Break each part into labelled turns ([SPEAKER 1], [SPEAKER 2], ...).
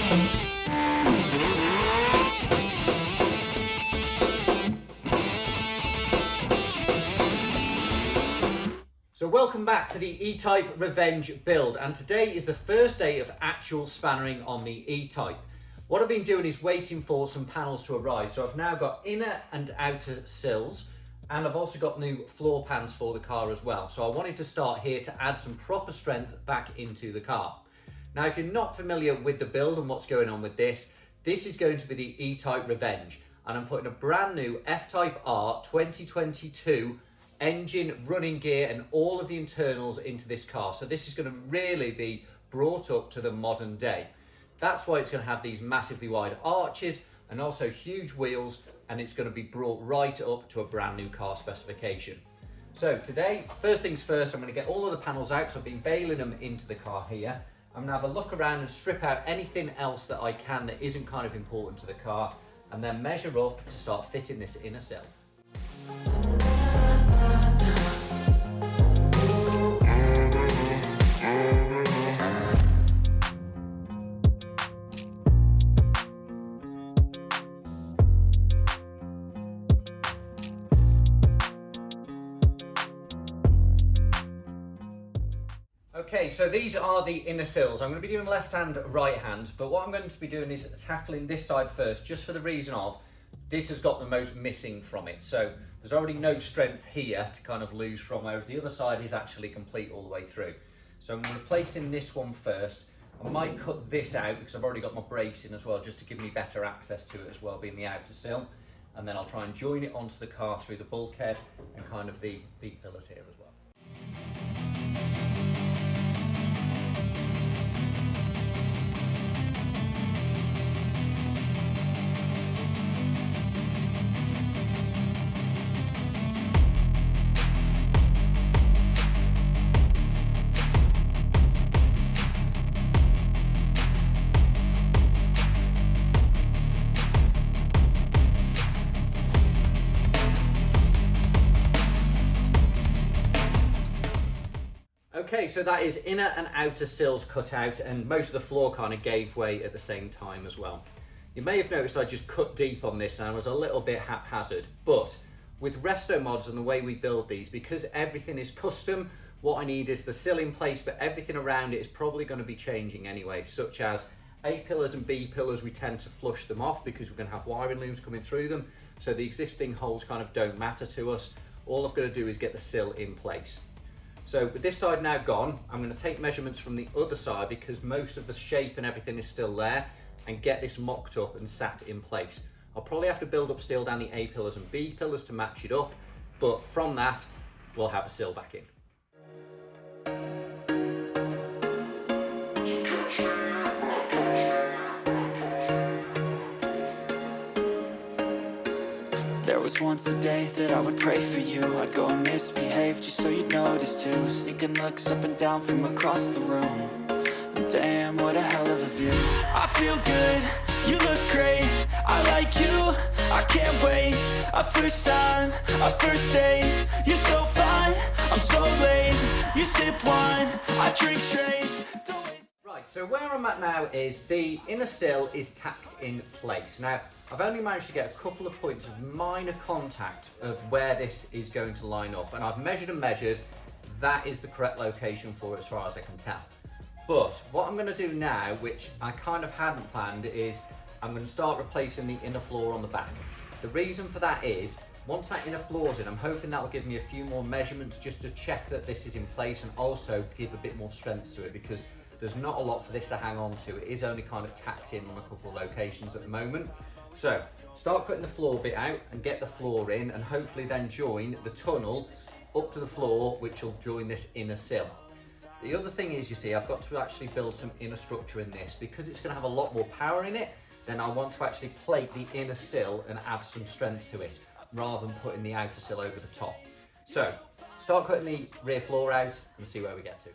[SPEAKER 1] So welcome back to the E-Type Revenge build, and today is the first day of actual spannering on the E-Type. What I've been doing is waiting for some panels to arrive. So I've now got inner and outer sills, and I've also got new floor pans for the car as well. So I wanted to start here to add some proper strength back into the car. Now, if you're not familiar with the build and what's going on with this is going to be the E-Type Revenge, and I'm putting a brand new F-Type R 2022 engine, running gear and all of the internals into this car. So this is going to really be brought up to the modern day. That's why it's going to have these massively wide arches and also huge wheels, and it's going to be brought right up to a brand new car specification. So today, first things first, I'm going to get all of the panels out. So I've been bailing them into the car here. I'm going to have a look around and strip out anything else that I can that isn't kind of important to the car, and then measure up to start fitting this inner sill. Okay, so these are the inner sills. I'm going to be doing left hand, right hand, but what I'm going to be doing is tackling this side first, just for the reason of this has got the most missing from it. So there's already no strength here to kind of lose from, whereas the other side is actually complete all the way through. So I'm replacing this one first. I might cut this out because I've already got my brakes in as well, just to give me better access to it as well, being the outer sill. And then I'll try and join it onto the car through the bulkhead and kind of the pillars here as well. Okay, so that is inner and outer sills cut out, and most of the floor kind of gave way at the same time as well. You may have noticed I just cut deep on this and I was a little bit haphazard, but with resto mods and the way we build these, because everything is custom, what I need is the sill in place, but everything around it is probably going to be changing anyway, such as A pillars and B pillars. We tend to flush them off because we're going to have wiring looms coming through them, so the existing holes kind of don't matter to us. All I've got to do is get the sill in place. So with this side now gone, I'm going to take measurements from the other side because most of the shape and everything is still there, and get this mocked up and sat in place. I'll probably have to build up steel down the A pillars and B pillars to match it up, but from that, we'll have a sill back in.
[SPEAKER 2] There was once a day that I would pray for you. I'd go and misbehave just so you'd notice too. Sneaking looks up and down from across the room. And damn, what a hell of a view. I feel good, you look great, I like you, I can't wait. A first time, a first date. You're so fine, I'm so late. You sip wine, I drink straight.
[SPEAKER 1] Right, so where I'm at now is the inner sill is tacked in place. Now, I've only managed to get a couple of points of minor contact of where this is going to line up, and I've measured and measured. That is the correct location for it as far as I can tell. But what I'm going to do now, which I kind of hadn't planned, is I'm going to start replacing the inner floor on the back. The reason for that is, once that inner floor's in, I'm hoping that will give me a few more measurements just to check that this is in place, and also give a bit more strength to it, because there's not a lot for this to hang on to. It is only kind of tacked in on a couple of locations at the moment. So start cutting the floor bit out and get the floor in, and hopefully then join the tunnel up to the floor, which will join this inner sill. The other thing is, you see, I've got to actually build some inner structure in this because it's going to have a lot more power in it. Then I want to actually plate the inner sill and add some strength to it rather than putting the outer sill over the top. So start cutting the rear floor out and see where we get to.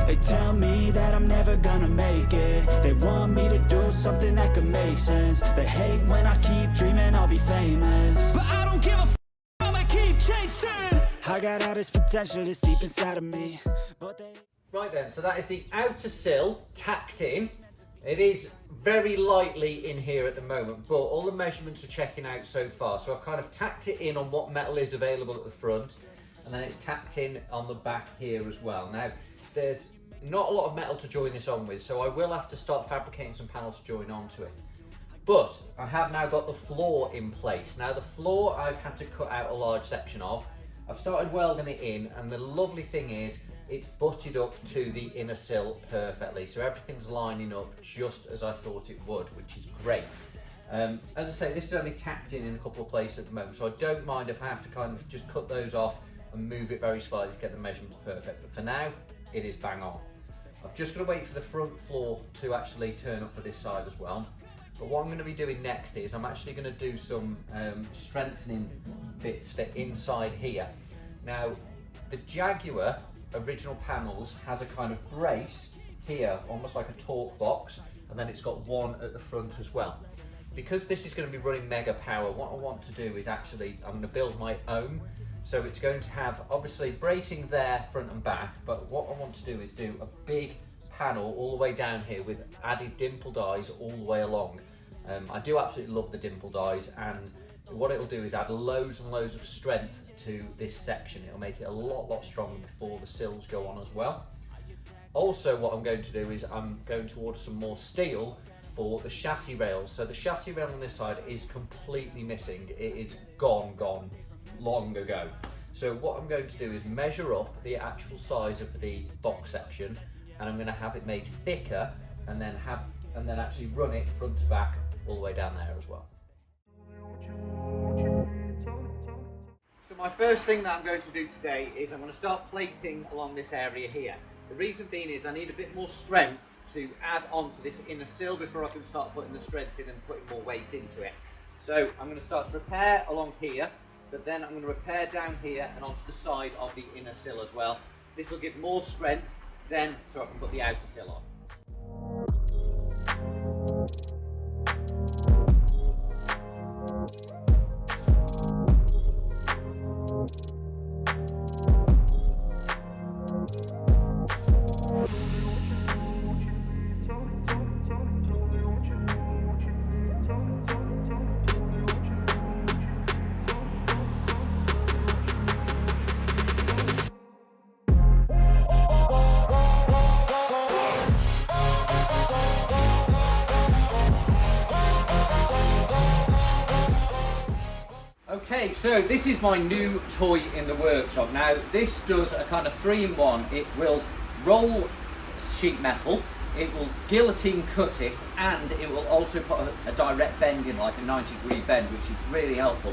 [SPEAKER 2] They tell me that I'm never gonna make it. They want me to do something that could make sense. They hate when I keep dreaming I'll be famous,
[SPEAKER 3] but I don't give a I'ma keep chasing.
[SPEAKER 2] I got all this potential that's deep inside of me, but they...
[SPEAKER 1] Right then, so that is the outer sill tacked in. It is very lightly in here at the moment, but all the measurements are checking out so far. So I've kind of tacked it in on what metal is available at the front, and then it's tacked in on the back here as well. Now, there's not a lot of metal to join this on with, so I will have to start fabricating some panels to join onto it. But I have now got the floor in place. Now the floor I've had to cut out a large section of. I've started welding it in, and the lovely thing is it's butted up to the inner sill perfectly. So everything's lining up just as I thought it would, which is great. As I say, this is only tacked in a couple of places at the moment, so I don't mind if I have to kind of just cut those off and move it very slightly to get the measurements perfect. But for now, it is bang on. I've just got to wait for the front floor to actually turn up for this side as well. But what I'm going to be doing next is I'm actually going to do some strengthening bits for inside here. Now, the Jaguar original panels has a kind of brace here, almost like a torque box, and then it's got one at the front as well. Because this is going to be running mega power, what I want to do is actually, I'm going to build my own. So it's going to have obviously bracing there, front and back, but what I want to do is do a big panel all the way down here with added dimple dies all the way along. I do absolutely love the dimple dies, and what it'll do is add loads and loads of strength to this section. It'll make it a lot stronger before the sills go on as well. Also, what I'm going to do is I'm going to order some more steel for the chassis rails. So the chassis rail on this side is completely missing. It is gone long ago. So what I'm going to do is measure up the actual size of the box section, and I'm going to have it made thicker, and then actually run it front to back all the way down there as well. So my first thing that I'm going to do today is I'm going to start plating along this area here. The reason being is I need a bit more strength to add onto this inner sill before I can start putting the strength in and putting more weight into it. So I'm going to start to repair along here, but then I'm going to repair down here and onto the side of the inner sill as well. This will give more strength then, so I can put the outer sill on. Okay, so this is my new toy in the workshop. Now, this does a kind of 3-in-1. It will roll sheet metal, it will guillotine cut it, and it will also put a direct bend in, like a 90-degree bend, which is really helpful.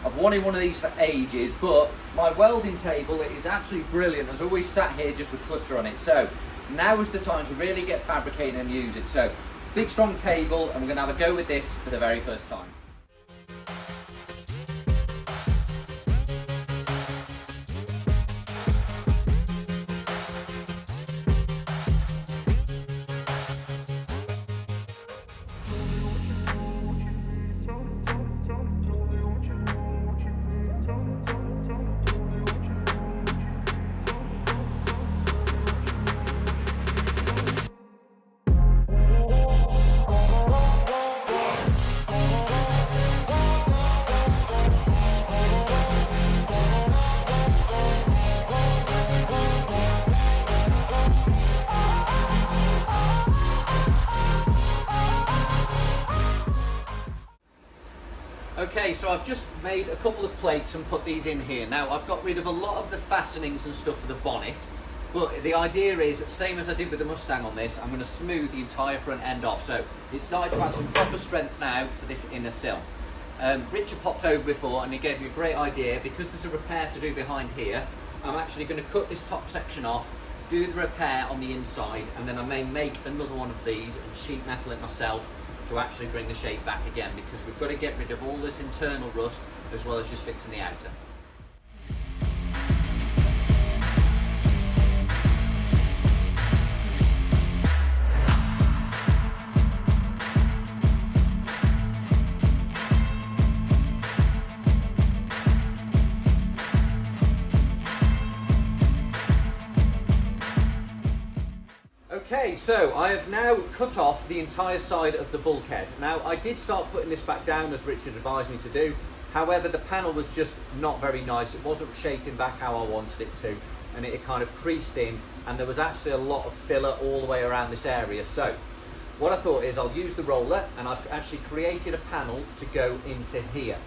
[SPEAKER 1] I've wanted one of these for ages, but my welding table is absolutely brilliant. I've always sat here just with clutter on it. So now is the time to really get fabricating and use it. So big strong table, and we're going to have a go with this for the very first time. Okay, so I've just made a couple of plates and put these in here. Now, I've got rid of a lot of the fastenings and stuff for the bonnet, but the idea is, same as I did with the Mustang on this, I'm going to smooth the entire front end off. So it's starting to add some proper strength now to this inner sill. Richard popped over before and he gave me a great idea. Because there's a repair to do behind here, I'm actually going to cut this top section off, do the repair on the inside, and then I may make another one of these and sheet metal it myself to actually bring the shape back again, because we've got to get rid of all this internal rust as well as just fixing the outer. Okay, so I have now cut off the entire side of the bulkhead. Now, I did start putting this back down as Richard advised me to do. However, the panel was just not very nice. It wasn't shaping back how I wanted it to, and it kind of creased in, and there was actually a lot of filler all the way around this area. So what I thought is I'll use the roller, and I've actually created a panel to go into here.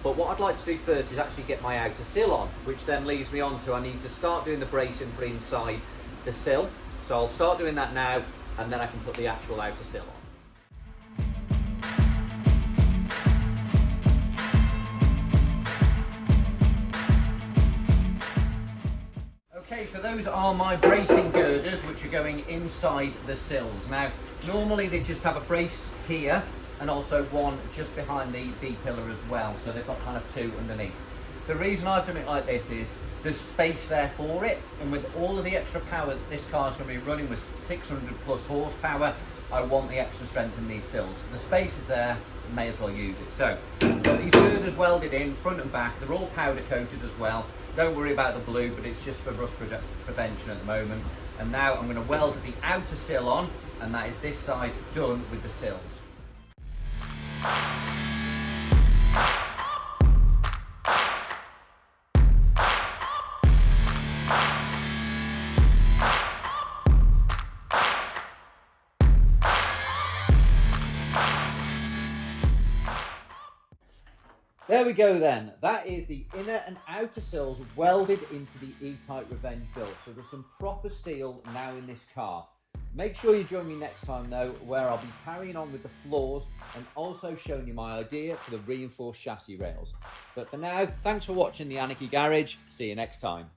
[SPEAKER 1] But what I'd like to do first is actually get my outer sill on, which then leads me on to I need to start doing the bracing for inside the sill. So I'll start doing that now, and then I can put the actual outer sill on. Okay, so those are my bracing girders, which are going inside the sills. Now, normally they just have a brace here, and also one just behind the B pillar as well, so they've got kind of two underneath. The reason I've done it like this is there's space there for it, and with all of the extra power that this car is going to be running with 600 plus horsepower, I want the extra strength in these sills. The space is there, may as well use it. So, I've got these girders welded in, front and back. They're all powder coated as well. Don't worry about the blue, but it's just for rust prevention at the moment. And now I'm going to weld the outer sill on, and that is this side done with the sills. There we go then. That is the inner and outer sills welded into the E-Type Revenge build. So there's some proper steel now in this car. Make sure you join me next time though, where I'll be carrying on with the floors and also showing you my idea for the reinforced chassis rails. But for now, thanks for watching the Anarchy Garage. See you next time.